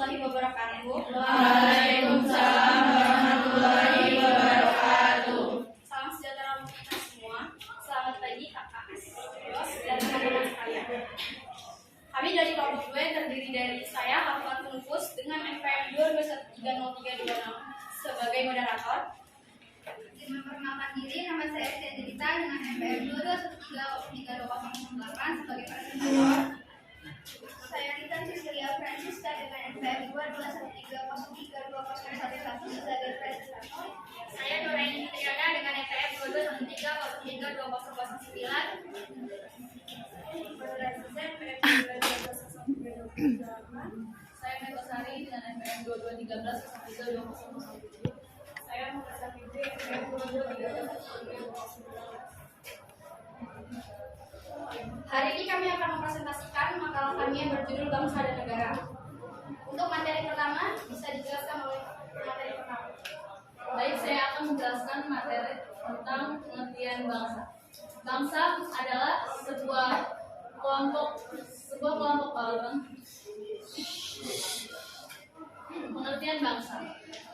warahmatullahi wabarakatuh. Waalaikumsalam warahmatullahi wabarakatuh. Salam sejahtera untuk kita semua. Selamat pagi kakak, bos, dan teman-teman sekalian. Kami dari kelompok 2 yang terdiri dari saya, Hafilat Nufus, dengan NPM 2213036 sebagai moderator. Memperkenalkan diri, nama saya Estian Dita dengan NPM 2213038 sebagai presentator. Saya Rita Cecilia Francisca dengan NPM 22130320111 sebagai presentator. Saya Nuraini Triana dengan NPM 22130320111. Saya Metosari dengan NPM 2213 Saya Muhammad Fitri NPM 2213. Hari ini kami akan mempresentasikan makalah kami yang berjudul Bangsa dan Negara. Untuk materi pertama bisa dijelaskan oleh materi pertama. Baik, saya akan menjelaskan materi tentang pengertian bangsa. Bangsa adalah sebuah kelompok orang. Pengertian bangsa.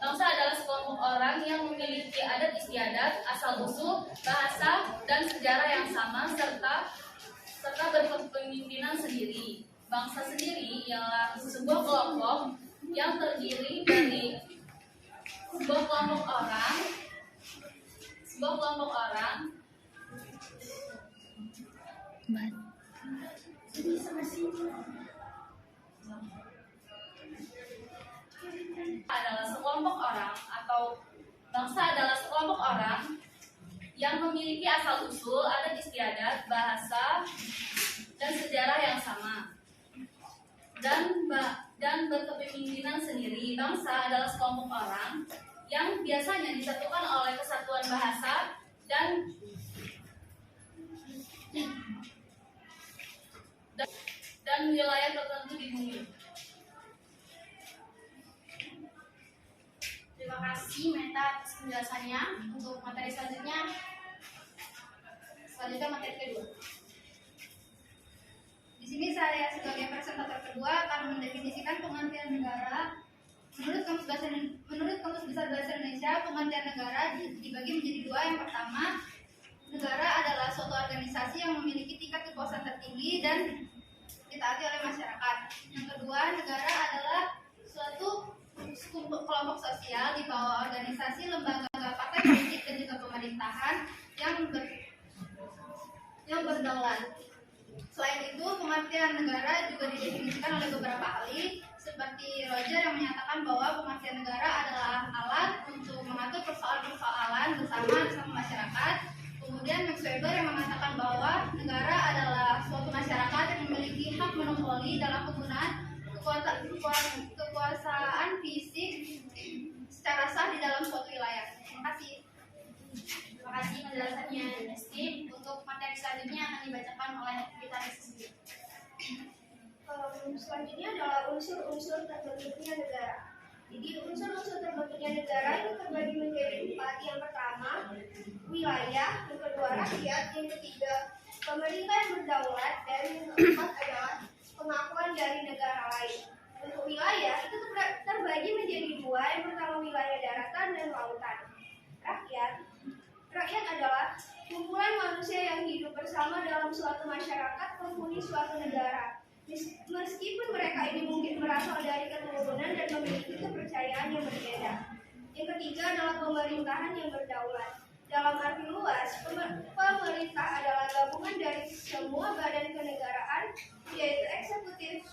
Bangsa adalah sekelompok orang yang memiliki adat istiadat, asal-usul, bahasa, dan sejarah yang sama serta berkepemimpinan sendiri. Bangsa sendiri ialah sebuah kelompok yang terdiri dari sebuah kelompok orang adalah sekelompok orang atau bangsa adalah sekelompok orang yang memiliki asal-usul, adat istiadat, bahasa, dan sejarah yang sama dan berkepemimpinan sendiri. Bangsa adalah sekelompok orang yang biasanya disatukan oleh kesatuan bahasa dan wilayah tertentu di bumi. Terima kasih Meta atas penjelasannya. Untuk materi selanjutnya materi kedua. Di sini saya sebagai presentator kedua akan mendefinisikan pengertian negara. Menurut Kamus Besar Bahasa Indonesia, pengertian negara dibagi menjadi dua. Yang pertama, negara adalah suatu organisasi yang memiliki tingkat kekuasaan tertinggi dan ditaati oleh masyarakat. Yang kedua, negara adalah suatu kelompok sosial di bawah organisasi, lembaga, partai politik, dan juga pemerintahan yang berdaulat. Selain itu, pengertian negara juga didefinisikan oleh beberapa ahli, seperti Roger yang menyatakan bahwa pengertian negara adalah alat untuk mengatur persoalan-persoalan bersama masyarakat. Kemudian Max Weber yang mengatakan bahwa negara adalah suatu masyarakat yang memiliki hak monopoli dalam penggunaan kekuasaan fisik secara sah di dalam suatu wilayah. Terima kasih. Terima kasih penjelasannya Esti. Untuk materi selanjutnya akan dibacakan oleh kita sendiri. Selanjutnya adalah unsur-unsur terbentuknya negara. Jadi unsur-unsur terbentuknya negara itu terbagi menjadi 4. Yang pertama, wilayah. Yang kedua, rakyat. Yang ketiga, pemerintah yang berdaulat. Dan yang keempat adalah pengakuan dari negara lain. Untuk wilayah itu terbagi menjadi 2. Yang pertama, wilayah daratan dan lautan. Rakyat adalah kumpulan manusia yang hidup bersama dalam suatu masyarakat penghuni suatu negara. Meskipun mereka ini mungkin berasal dari keturunan dan memiliki kepercayaan yang berbeda. Yang ketiga adalah pemerintahan yang berdaulat. Dalam arti luas, pemerintah adalah gabungan dari semua badan kenegaraan, yaitu eksekutif,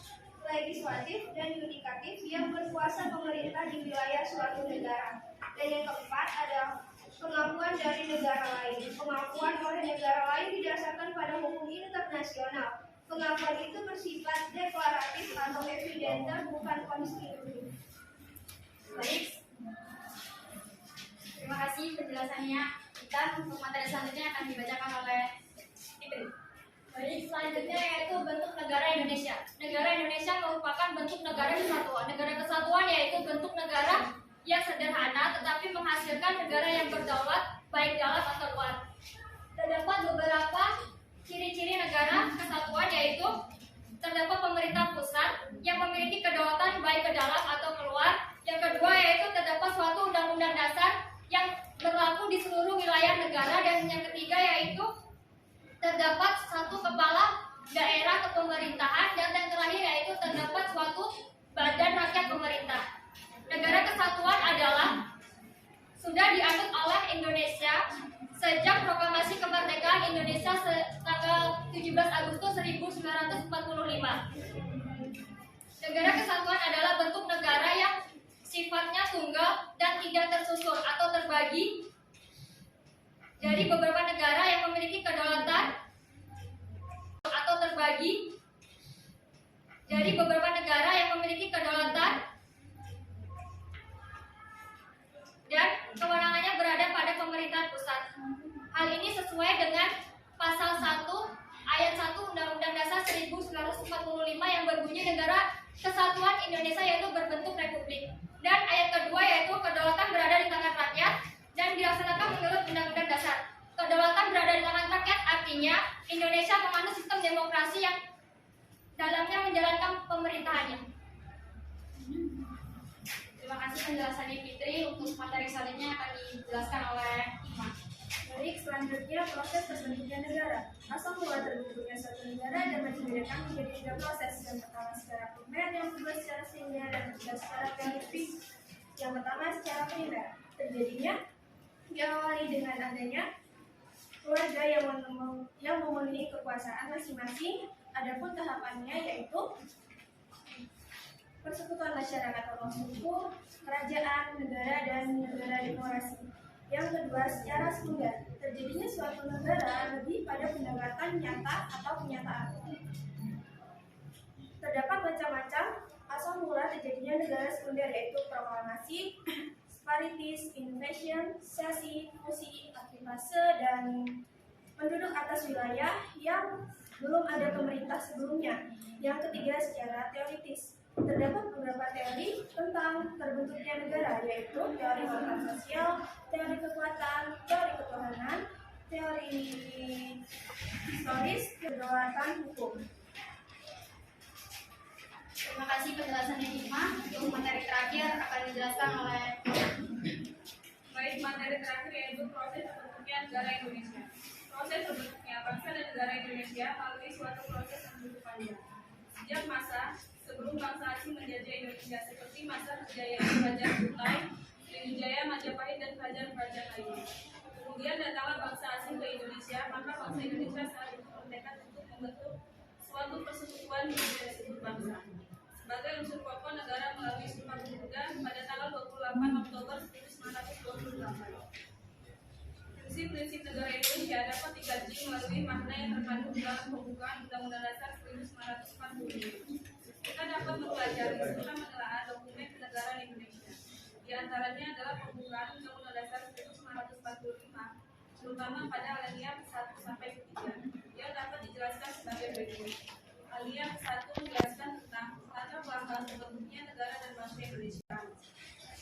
legislatif, dan yudikatif yang berkuasa pemerintah di wilayah suatu negara. Dan yang keempat adalah pengakuan dari negara lain. Pengakuan oleh negara lain didasarkan pada hukum internasional. Pengakuan itu bersifat deklaratif atau evidenter, bukan konstitusi. Baik. Terima kasih penjelasannya. Kita untuk materi selanjutnya akan dibacakan oleh Fitri. Baik, selanjutnya yaitu bentuk negara Indonesia. Negara Indonesia merupakan bentuk negara kesatuan. Negara kesatuan yaitu bentuk negara yang sederhana tetapi menghasilkan negara yang berdaulat baik dalam atau luar. Terdapat beberapa ciri-ciri negara kesatuan yaitu terdapat pemerintah pusat yang memiliki kedaulatan baik baik ke dalam atau keluar. Yang kedua yaitu terdapat suatu undang-undang dasar yang berlaku di seluruh wilayah negara. Dan yang ketiga yaitu terdapat satu kepala daerah kepemerintahan. Dan yang terakhir yaitu terdapat suatu badan rakyat pemerintah. Negara kesatuan adalah sudah dianut oleh Indonesia sejak proklamasi kemerdekaan Indonesia tanggal 17 Agustus 1945. Negara kesatuan adalah bentuk negara yang sifatnya tunggal dan tidak tersusun atau terbagi dari beberapa negara yang memiliki kedaulatan atau terbagi dari beberapa negara yang memiliki kedaulatan dan kewenangannya berada pada pemerintahan pusat. Hal ini sesuai dengan pasal 1 ayat 1 Undang-Undang Dasar 1945 yang berbunyi negara kesatuan Indonesia yaitu berbentuk republik. Dan ayat kedua yaitu kedaulatan berada di tangan rakyat dan dilaksanakan menurut Undang-Undang Dasar. Kedaulatan berada di tangan rakyat artinya Indonesia memanut sistem demokrasi yang dalamnya menjalankan pemerintahannya. Terima kasih penjelasannya Fitri. Untuk materi selanjutnya akan dijelaskan oleh Ima. Baik, selanjutnya proses terbentuknya negara. Asal mula terbentuknya suatu negara dapat dibedakan menjadi 3 proses. Yang pertama secara primer, yang kedua secara sekunder, dan ketiga secara teoritis. Yang pertama secara primer, terjadinya diawali dengan adanya keluarga yang memenuhi kekuasaan masing-masing. Adapun tahapannya yaitu persekutuan masyarakat atau suku, kerajaan, negara, dan negara demokrasi. Yang kedua, secara sekunder, terjadinya suatu negara lebih pada pendekatan nyata atau kenyataan. Terdapat macam-macam asal mula terjadinya negara sekunder yaitu proklamasi, sparitis, invasion, sesi, fusi, aktivase, dan penduduk atas wilayah yang belum ada pemerintah sebelumnya. Yang ketiga, secara teoritis. Terdapat beberapa teori tentang terbentuknya negara, yaitu teori tentang sosial, teori kekuatan, teori ketuhanan, teori historis, kedaulatan hukum. Terima kasih penjelasannya Ima. Untuk materi terakhir akan dijelaskan oleh Baik, materi terakhir yaitu proses terbentuknya negara Indonesia. Proses terbentuknya bangsa dan negara Indonesia melalui suatu proses yang begitu panjang. Sejak masa sebelum bangsa asing menjajah Indonesia seperti masa kejayaan Kerajaan Kutai, Sriwijaya, Majapahit, dan kerajaan-kerajaan lainnya. Kemudian datanglah bangsa asing ke Indonesia, maka bangsa Indonesia saat itu bertekad untuk membentuk suatu persekutuan yang disebut bangsa. Sebagai unsur pokok negara melalui Sumpah Pemuda pada tanggal 28 Oktober 1928. Prinsip-prinsip negara Indonesia dapat dikaji melalui makna yang terkandung dalam pembukaan Undang-Undang Dasar 1945. Kita dapat mempelajari serta menelaah dokumen kenegaraan Indonesia. Di antaranya adalah pembukaan Undang-Undang Dasar 1945, terutama pada alinea 1 sampai 3, yang dapat dijelaskan sebagai berikut. Alinea 1 menjelaskan tentang latar belakang terbentuknya negara dan bangsa Indonesia.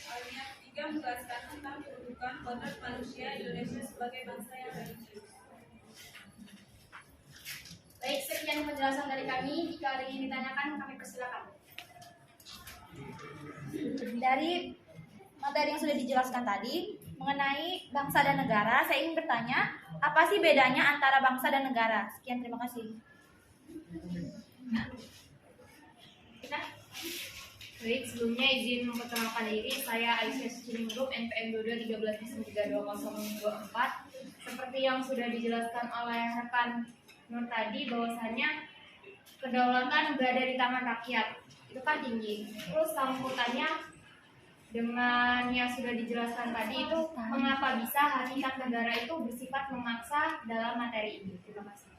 Alinea 3 menjelaskan tentang kedudukan kodrat manusia Indonesia sebagai bangsa yang religius. Baik, sekian penjelasan dari kami. Jika ada yang ditanyakan, kami persilakan. Dari materi yang sudah dijelaskan tadi mengenai bangsa dan negara, saya ingin bertanya, apa sih bedanya antara bangsa dan negara? Sekian, terima kasih. Baik, sebelumnya izin memperkenalkan diri, saya Aisyah Sucining Group, NPM 22132024. Seperti yang sudah dijelaskan oleh rekan Nur tadi, bahwasannya kedaulatan berada di tangan rakyat, itu kan tinggi. Terus sambutannya dengan yang sudah dijelaskan tadi itu, mengapa bisa hakikat negara itu bersifat memaksa dalam materi ini. Terima kasih.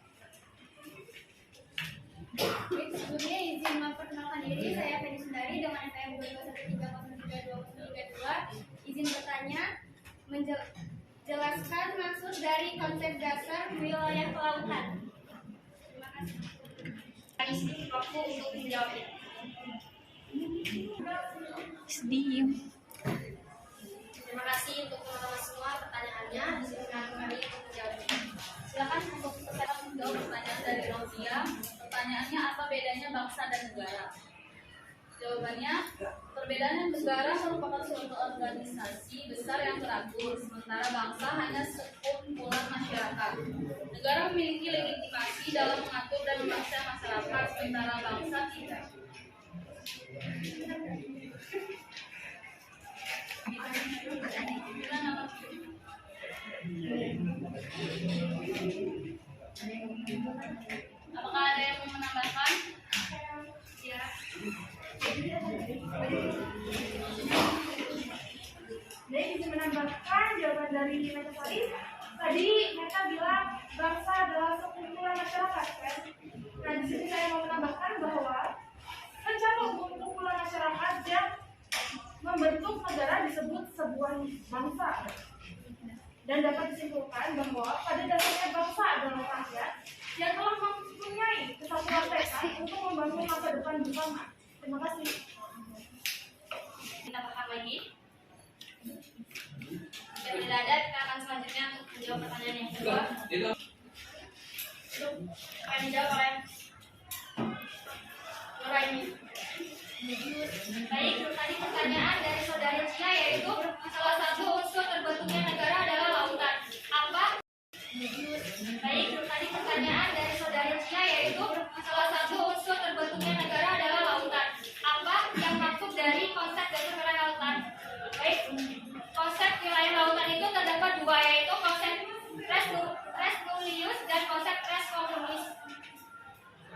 Baik, sebelumnya izin memperkenalkan diri, saya Feni Sundari dengan NPM 22132032. Izin bertanya, menjelaskan maksud dari konsep dasar wilayah kelautan. Terima kasih. Kami sedikit waktu untuk menjawabnya. Sedih. Terima kasih untuk teman-teman semua pertanyaannya. Disilakan kami untuk menjawabnya. Silakan untuk peserta menjawab pertanyaan dari Rosia. Pertanyaannya, apa bedanya bangsa dan negara? Jawabannya, perbedaan negara merupakan suatu organisasi besar yang teratur, sementara bangsa hanya sekumpulan masyarakat. Negara memiliki legitimasi dalam mengatur dan memaksa masyarakat, sementara bangsa tidak. Apakah ada yang mau menambahkan? Ya. Jadi bisa menambahkan jawaban dari mereka tadi. Tadi mereka bilang bangsa adalah sekumpulan masyarakat, kan? Nah, di sini saya mau menambahkan bahwa tercakup kumpulan masyarakat yang membentuk negara disebut sebuah bangsa. Dan dapat disimpulkan bahwa pada dasarnya bangsa adalah rakyat yang telah mempunyai kesatuan tekad untuk membangun masa depan bersama. Terima kasih. Kita makan lagi. Jika tidak ada, kita akan selanjutnya untuk menjawab pertanyaan yang kedua. Akan dijawab oleh Nuraini. Baik, tadi pertanyaan dari saudari Cia yaitu salah satu unsur terbentuknya negara adalah lautan. Apa? Baik, tadi pertanyaan dari saudari Cia yaitu salah satu unsur terbentuknya negara adalah lautan. Apa yang maksud dari konsep dasar wilayah lautan? Baik, konsep wilayah lautan itu terdapat dua, yaitu konsep res nullius dan konsep res communis.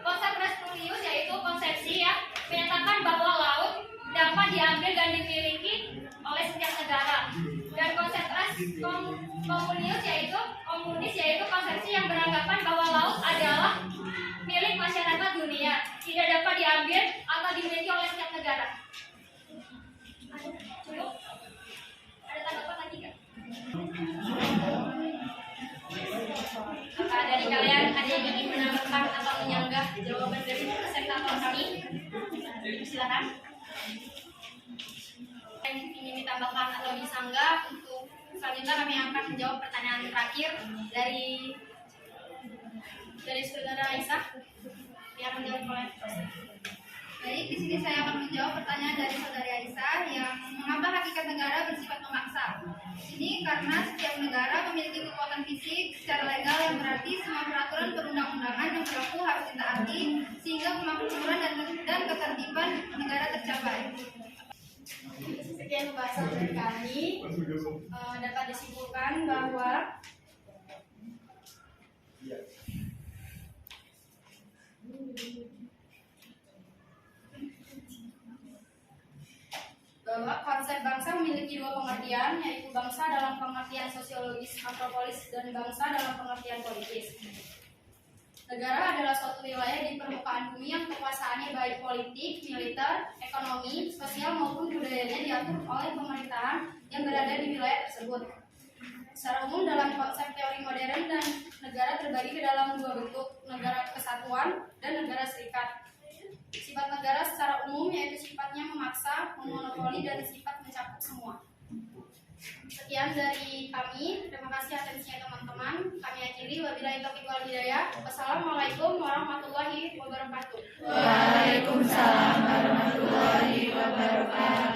Konsep res nullius yaitu konsepsi yang menyatakan bahwa laut dapat diambil dan dimiliki oleh setiap negara. Dan konsep res komunis yaitu konsepsi yang beranggapan bahwa laut adalah milik masyarakat dunia, tidak dapat diambil atau dimiliki oleh setiap negara. Cukup? Ada tanggapan lagi nggak? Apakah dari kalian ada yang ingin menambahkan atau menyanggah jawaban dari presentator kami? Silakan. Yang ingin ditambahkan atau disanggah, untuk selanjutnya kami akan menjawab pertanyaan terakhir dari saudara Aisyah yang menjawab oleh Baik, di sini saya akan menjawab pertanyaan dari saudari Aisyah yang mengapa hakikat negara bersifat memaksa. Ini karena setiap negara memiliki kekuatan fisik secara legal yang berarti semua peraturan perundang-undangan yang berlaku harus ditaati sehingga kemakmuran dan ketertiban negara tercapai. sekian pembahasan dari kami. Dapat disimpulkan bahwa konsep bangsa memiliki dua pengertian, yaitu bangsa dalam pengertian sosiologis antropolis dan bangsa dalam pengertian politis. Negara adalah suatu wilayah di permukaan bumi yang kekuasaannya baik politik, militer, ekonomi, sosial maupun budayanya diatur oleh pemerintahan yang berada di wilayah tersebut. Secara umum dalam konsep teori modern dan negara terbagi ke dalam dua bentuk, negara kesatuan dan negara serikat. Sifat negara secara umum yaitu sifatnya memaksa, memonopoli, dan sifat mencakup semua. Sekian dari kami. Terima kasih atensinya teman-teman. Kami akhiri. Wabillahi taufiq wal hidayah. Wassalamualaikum warahmatullahi wabarakatuh. Waalaikumsalam warahmatullahi wabarakatuh.